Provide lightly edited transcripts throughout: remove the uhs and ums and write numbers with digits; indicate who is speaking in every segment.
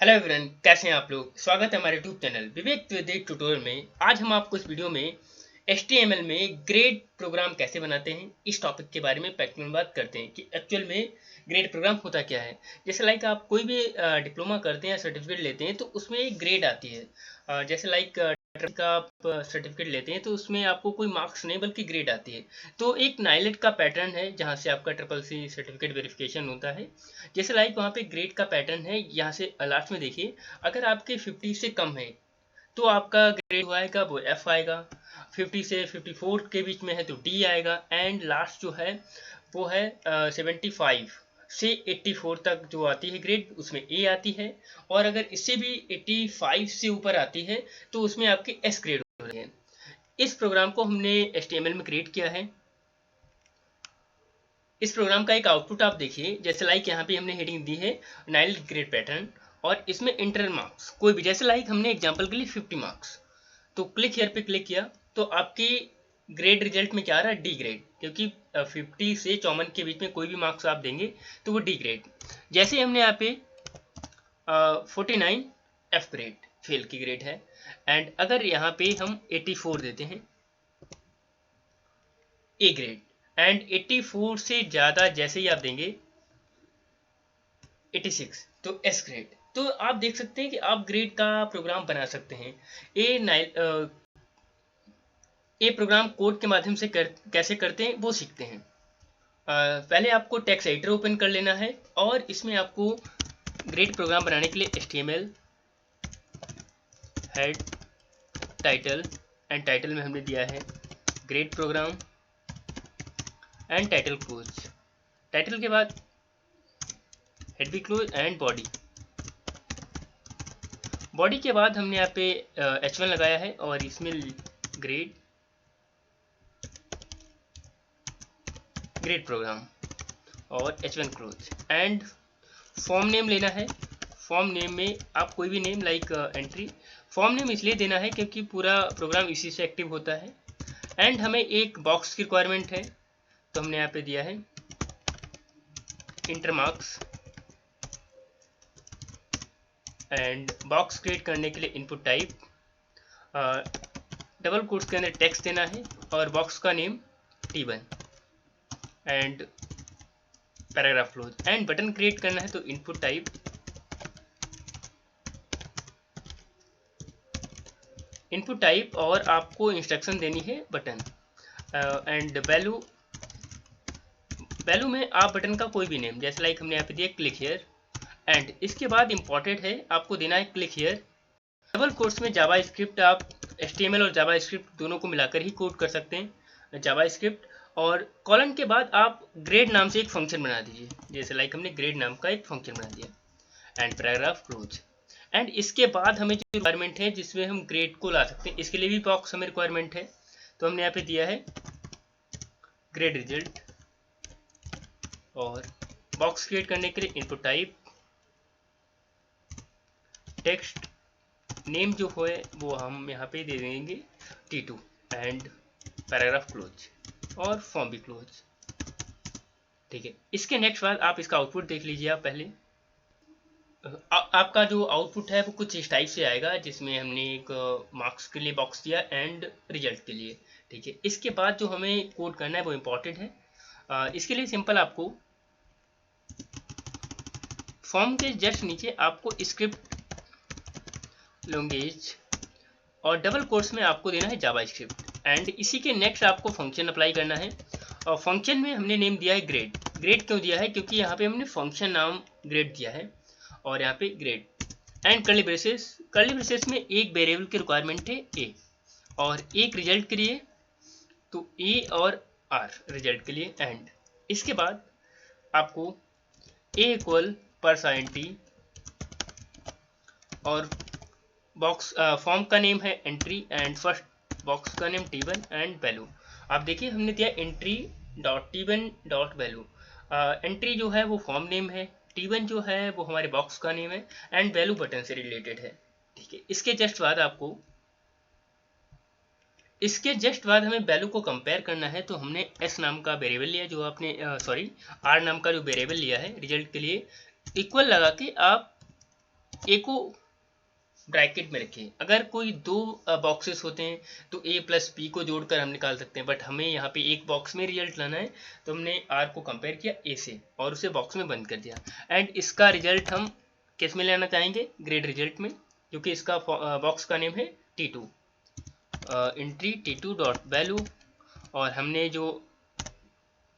Speaker 1: Hello everyone, कैसे हैं आप लोग। स्वागत है हमारे यूट्यूब चैनल विवेक द्विवेदी ट्यूटोरियल में। आज हम आपको इस वीडियो में HTML में ग्रेड प्रोग्राम कैसे बनाते हैं इस टॉपिक के बारे में प्रैक्टिकल में बात करते हैं कि एक्चुअल में ग्रेड प्रोग्राम होता क्या है। जैसे लाइक आप कोई भी डिप्लोमा करते हैं या सर्टिफिकेट लेते हैं तो उसमें एक ग्रेड आती है। जैसे लाइक का आप सर्टिफिकेट लेते हैं तो उसमें आपको कोई मार्क्स नहीं बल्कि ग्रेड आती है। तो एक नाइलेट का पैटर्न है जहाँ से आपका CCC सर्टिफिकेट वेरिफिकेशन होता है। जैसे लाइक वहाँ पे ग्रेड का पैटर्न है, यहाँ से लास्ट में देखिए, अगर आपके 50 से कम है तो आपका ग्रेड जो आएगा वो F आएगा। 50 से 54 के बीच में है तो D आएगा। एंड लास्ट जो है वो है 75 से 84 तक जो आती है ग्रेड, उसमें A आती है। और अगर इससे भी 85 से ऊपर आती है तो उसमें आपकी S ग्रेड हो रही है। इस प्रोग्राम को हमने HTML में क्रिएट किया है। इस प्रोग्राम का एक आउटपुट आप देखिए। जैसे लाइक यहाँ पे हमने हेडिंग दी है नाइल ग्रेड पैटर्न, और इसमें इंटरनल मार्क्स कोई भी, जैसे लाइक हमने एग्जांपल के लिए 50 मार्क्स, तो क्लिक हियर पे क्लिक किया तो आपकी ग्रेड रिजल्ट में क्या आ रहा है, डी ग्रेड, क्योंकि 50 से 54 के बीच में कोई भी मार्क्स आप देंगे तो वो डी ग्रेड। जैसे हमने यहाँ पे 49 एफ ग्रेड, फेल की ग्रेड है। एंड अगर यहाँ पे हम 84 देते हैं ए ग्रेड, एंड 84 से ज़्यादा जैसे ही आप देंगे 86 तो एस ग्रेड। तो आप देख सकते हैं कि आप ग्रेड का प्रोग्राम बना सकते हैं। ये प्रोग्राम कोड के माध्यम से कैसे करते हैं वो सीखते हैं। पहले आपको टेक्स्ट एडिटर ओपन कर लेना है और इसमें आपको ग्रेड प्रोग्राम बनाने के लिए HTML head title, and title में हमने दिया है grade program, and title close. Title के बाद हेड भी क्लोज, एंड बॉडी। बॉडी के बाद हमने यहाँ पे H1 लगाया है और इसमें ग्रेड प्रोग्राम और H1 close. And form name लेना है। फॉर्म नेम में आप कोई भी name like entry. Form name इसलिए देना है क्योंकि पूरा प्रोग्राम इसी से एक्टिव होता है। एंड हमें एक बॉक्स की रिक्वायरमेंट है तो हमने यहाँ पे दिया है inter marks. And box create करने के लिए इनपुट टाइप डबल कोट्स के अंदर टेक्स्ट देना है और बॉक्स का name T1 and paragraph close. And button create करना है तो इनपुट टाइप और आपको इंस्ट्रक्शन देनी है बटन। एंड वैल्यू में आप बटन का कोई भी नेम, जैसे लाइक हमने यहाँ पे दिया क्लिक हियर। एंड इसके बाद इंपॉर्टेंट है आपको देना है क्लिक हियर। डबल कोट्स में जावा स्क्रिप्ट, आप HTML और जावा स्क्रिप्ट दोनों को मिलाकर ही कोड कर सकते हैं, जावा स्क्रिप्ट। और कॉलन के बाद आप ग्रेड नाम से एक फंक्शन बना दीजिए, जैसे लाइक हमने ग्रेड नाम का एक फंक्शन बना दिया। And paragraph close. एंड इसके बाद हमें जो रिक्वायरमेंट है जिसमें हम ग्रेड को ला सकते हैं, इसके लिए भी बॉक्स हमें रिक्वायरमेंट है तो हमने यहाँ पे दिया है ग्रेड रिजल्ट। और बॉक्स क्रिएट करने के लिए इनपुट टाइप टेक्स्ट नेम जो है वो हम यहाँ पे दे देंगे T2 एंड पैराग्राफ क्लोज और फॉर्म भी क्लोज। ठीक है, इसके नेक्स्ट बाद आप इसका आउटपुट देख लीजिए। आप पहले आपका जो आउटपुट है वो कुछ इस टाइप से आएगा, जिसमें हमने एक मार्क्स के लिए बॉक्स दिया एंड रिजल्ट के लिए। ठीक है, इसके बाद जो हमें कोड करना है वो इम्पोर्टेंट है। इसके लिए सिंपल आपको फॉर्म के जस्ट नीचे आपको स्क्रिप्ट लैंग्वेज और डबल कोट्स में आपको देना है जावा स्क्रिप्ट। एंड इसी के नेक्स्ट आपको फंक्शन अप्लाई करना है। और फंक्शन में हमने नेम दिया है ग्रेड। ग्रेड क्यों दिया है, क्योंकि यहाँ पे हमने फंक्शन नाम ग्रेड दिया है और यहाँ पे ग्रेड। एंड कर्ली ब्रेसेस में एक वेरिएबल की रिक्वायरमेंट है A और एक रिजल्ट के लिए तो A और R रिजल्ट के लिए। एंड इसके बाद आपको A इक्वल %T और बॉक्स फॉर्म का नेम है एंट्री एंड फर्स्ट बॉक्स का नेम T1 एंड वैल्यू। आप देखिए हमने दिया entry.T1.value। एंट्री जो है वो फॉर्म नेम है, T1 जो है वो हमारे बॉक्स का नेम है एंड वैल्यू बटन से रिलेटेड है। ठीक है, इसके जस्ट बाद हमें वैल्यू को कंपेयर करना है तो हमने S नाम का वेरिएबल लिया, जो आपने R नाम का जो वेरिएबल लिया है रिजल्ट के लिए, इक्वल लगा के आप ए को ब्रैकेट में रखिए। अगर कोई दो बॉक्सेस होते हैं तो ए प्लस बी को जोड़कर हम निकाल सकते हैं, बट हमें यहाँ पे एक बॉक्स में रिजल्ट लाना है, तो हमने आर को कंपेयर किया ए से और उसे बॉक्स में बंद कर दिया। एंड इसका रिजल्ट हम किस में लेना चाहेंगे, ग्रेड रिजल्ट में, क्योंकि इसका बॉक्स का नेम है T2, entry T2 dot value, और हमने जो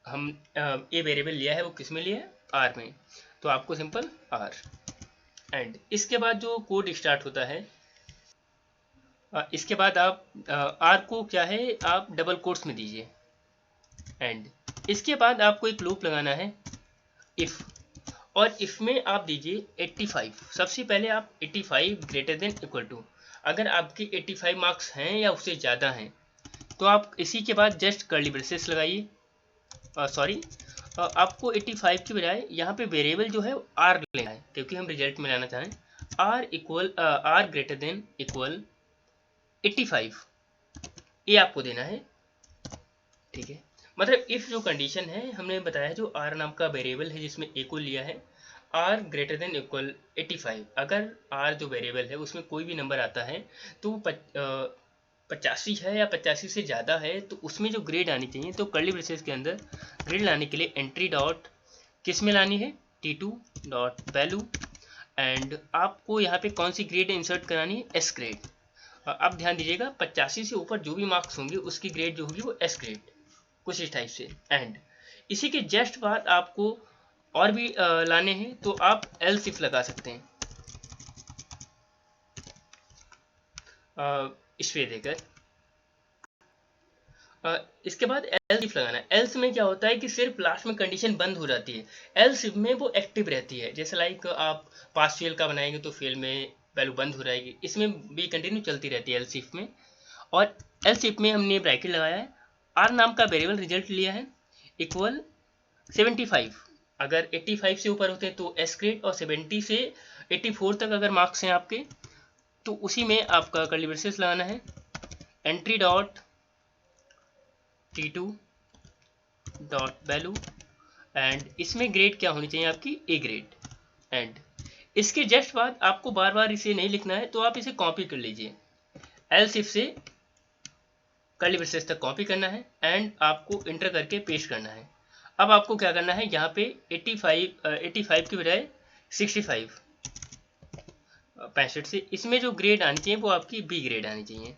Speaker 1: हम ए वेरिएबल लिया है वो किस में लिया है, आर में, तो आपको सिंपल आर। एंड इसके बाद जो कोड स्टार्ट होता है, इसके बाद आप आर को क्या है आप डबल कोट्स में दीजिए। एंड इसके बाद आपको एक लूप लगाना है इफ़, और इफ़ में आप दीजिए 85। सबसे पहले आप 85 ग्रेटर देन इक्वल टू, अगर आपके 85 मार्क्स हैं या उससे ज़्यादा हैं तो आप इसी के बाद जस्ट कर्ली ब्रेसेस लगाइए। आपको 85 की बजाय यहाँ पे वेरिएबल जो है आर लेना है, क्योंकि हम रिजल्ट में लाना चाहें आर ग्रेटर देन इक्वल 85, ये आपको देना है। ठीक है, मतलब इफ जो कंडीशन है हमने बताया, जो आर नाम का वेरिएबल है जिसमें ए को लिया है, आर ग्रेटर देन इक्वल 85, अगर आर जो वेरिएबल है उसमें कोई भी नंबर आता है तो 85 है या 85 से ज़्यादा है तो उसमें जो ग्रेड आनी चाहिए, तो कर्ली ब्रेसेस के अंदर ग्रेड लाने के लिए एंट्री डॉट किस में लानी है, T2 डॉट वैल्यू। एंड आपको यहाँ पे कौन सी ग्रेड इंसर्ट करानी है, एस ग्रेड। अब ध्यान दीजिएगा 85 से ऊपर जो भी मार्क्स होंगे उसकी ग्रेड जो होगी वो एस ग्रेड, कुछ इस टाइप से। एंड इसी के जस्ट बाद आपको और भी लाने हैं, तो आप एल्स इफ लगा सकते हैं इस पे देकर। इसके बाद एल्स इफ लगाना है। एल्स में क्या होता है कि सिर्फ लास्ट में कंडीशन बंद हो जाती है, एल्स इफ में वो एक्टिव रहती है। जैसे लाइक आप पास फेल का बनाएंगे तो फेल में वैल्यू बंद हो जाएगी, इसमें भी कंटिन्यू चलती रहती है एल्स इफ में। और एल्स इफ में हमने ब्रैकेट लगाया है, आर नाम का वेरिएबल रिजल्ट लिया है इक्वल 75, अगर 85 से ऊपर होते हैं तो एस ग्रेड, और 70 से 84 तक अगर मार्क्स हैं आपके तो उसी में आपका कर्ली ब्रेसेस लगाना है, entry dot T2 dot value. And इसमें ग्रेड क्या होनी चाहिए आपकी, ए ग्रेड। एंड इसके जस्ट बाद आपको बार बार इसे नहीं लिखना है, तो आप इसे कॉपी कर लीजिए, एल्स इफ से कर्ली ब्रेसेस तक कॉपी करना है एंड आपको इंटर करके पेस्ट करना है। अब आपको क्या करना है, यहाँ पे 85 की बजाय 65 65 से इसमें जो ग्रेड आनी चाहिए वो आपकी बी ग्रेड आनी चाहिए,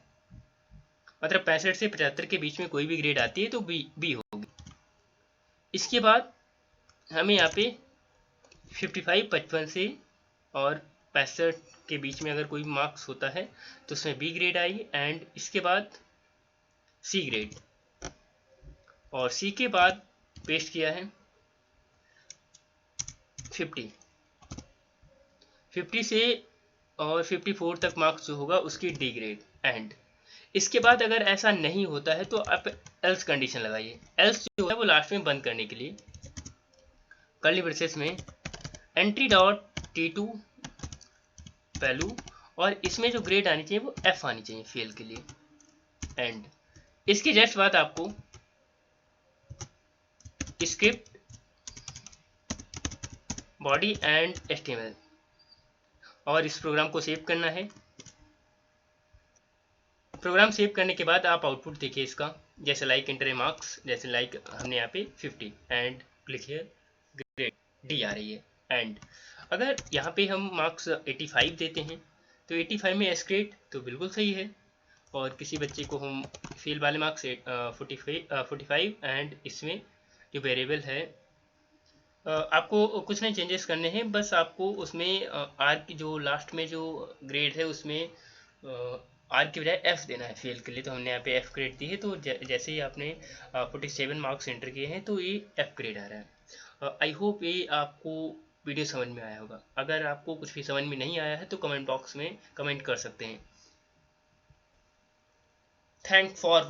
Speaker 1: मतलब 65 से 75 के बीच में कोई भी ग्रेड आती है तो बी होगी। इसके बाद हमें यहाँ पे 55 55 से और 65 के बीच में अगर कोई मार्क्स होता है तो उसमें बी ग्रेड आएगी। एंड इसके बाद सी ग्रेड, और सी के बाद पेस्ट किया है 50 से और 54 तक मार्क्स जो होगा उसकी डी ग्रेड। एंड इसके बाद अगर ऐसा नहीं होता है तो आप एल्स कंडीशन लगाइए। एल्स जो है वो लास्ट में बंद करने के लिए कर्ली ब्रेसेस में एंट्री डॉट T2 वैल्यू, और इसमें जो ग्रेड आनी चाहिए वो F आनी चाहिए फेल के लिए। एंड इसके जस्ट बाद आपको स्क्रिप्ट बॉडी एंड HTML और इस प्रोग्राम को सेव करना है। प्रोग्राम सेव करने के बाद आप आउटपुट देखिए इसका, जैसे लाइक इंटर मार्क्स, जैसे लाइक हमने यहाँ पे 50 and click here grade D आ रही है। एंड अगर यहाँ पे हम मार्क्स 85 देते हैं तो 85 में एस ग्रेड तो बिल्कुल सही है, और किसी बच्चे को हम फेल वाले मार्क्स 45 एंड इसमें जो वेरिएबल है आपको कुछ नहीं चेंजेस करने हैं, बस आपको उसमें आर की जो लास्ट में जो ग्रेड है उसमें आर की बजाय एफ देना है फेल के लिए, तो हमने यहाँ पे एफ ग्रेड दी है। तो जैसे ही आपने 47 मार्क्स एंटर किए हैं तो ये एफ ग्रेड आ रहा है। आई होप ये आपको वीडियो समझ में आया होगा। अगर आपको कुछ भी समझ में नहीं आया है तो कमेंट बॉक्स में कमेंट कर सकते हैं। Thank for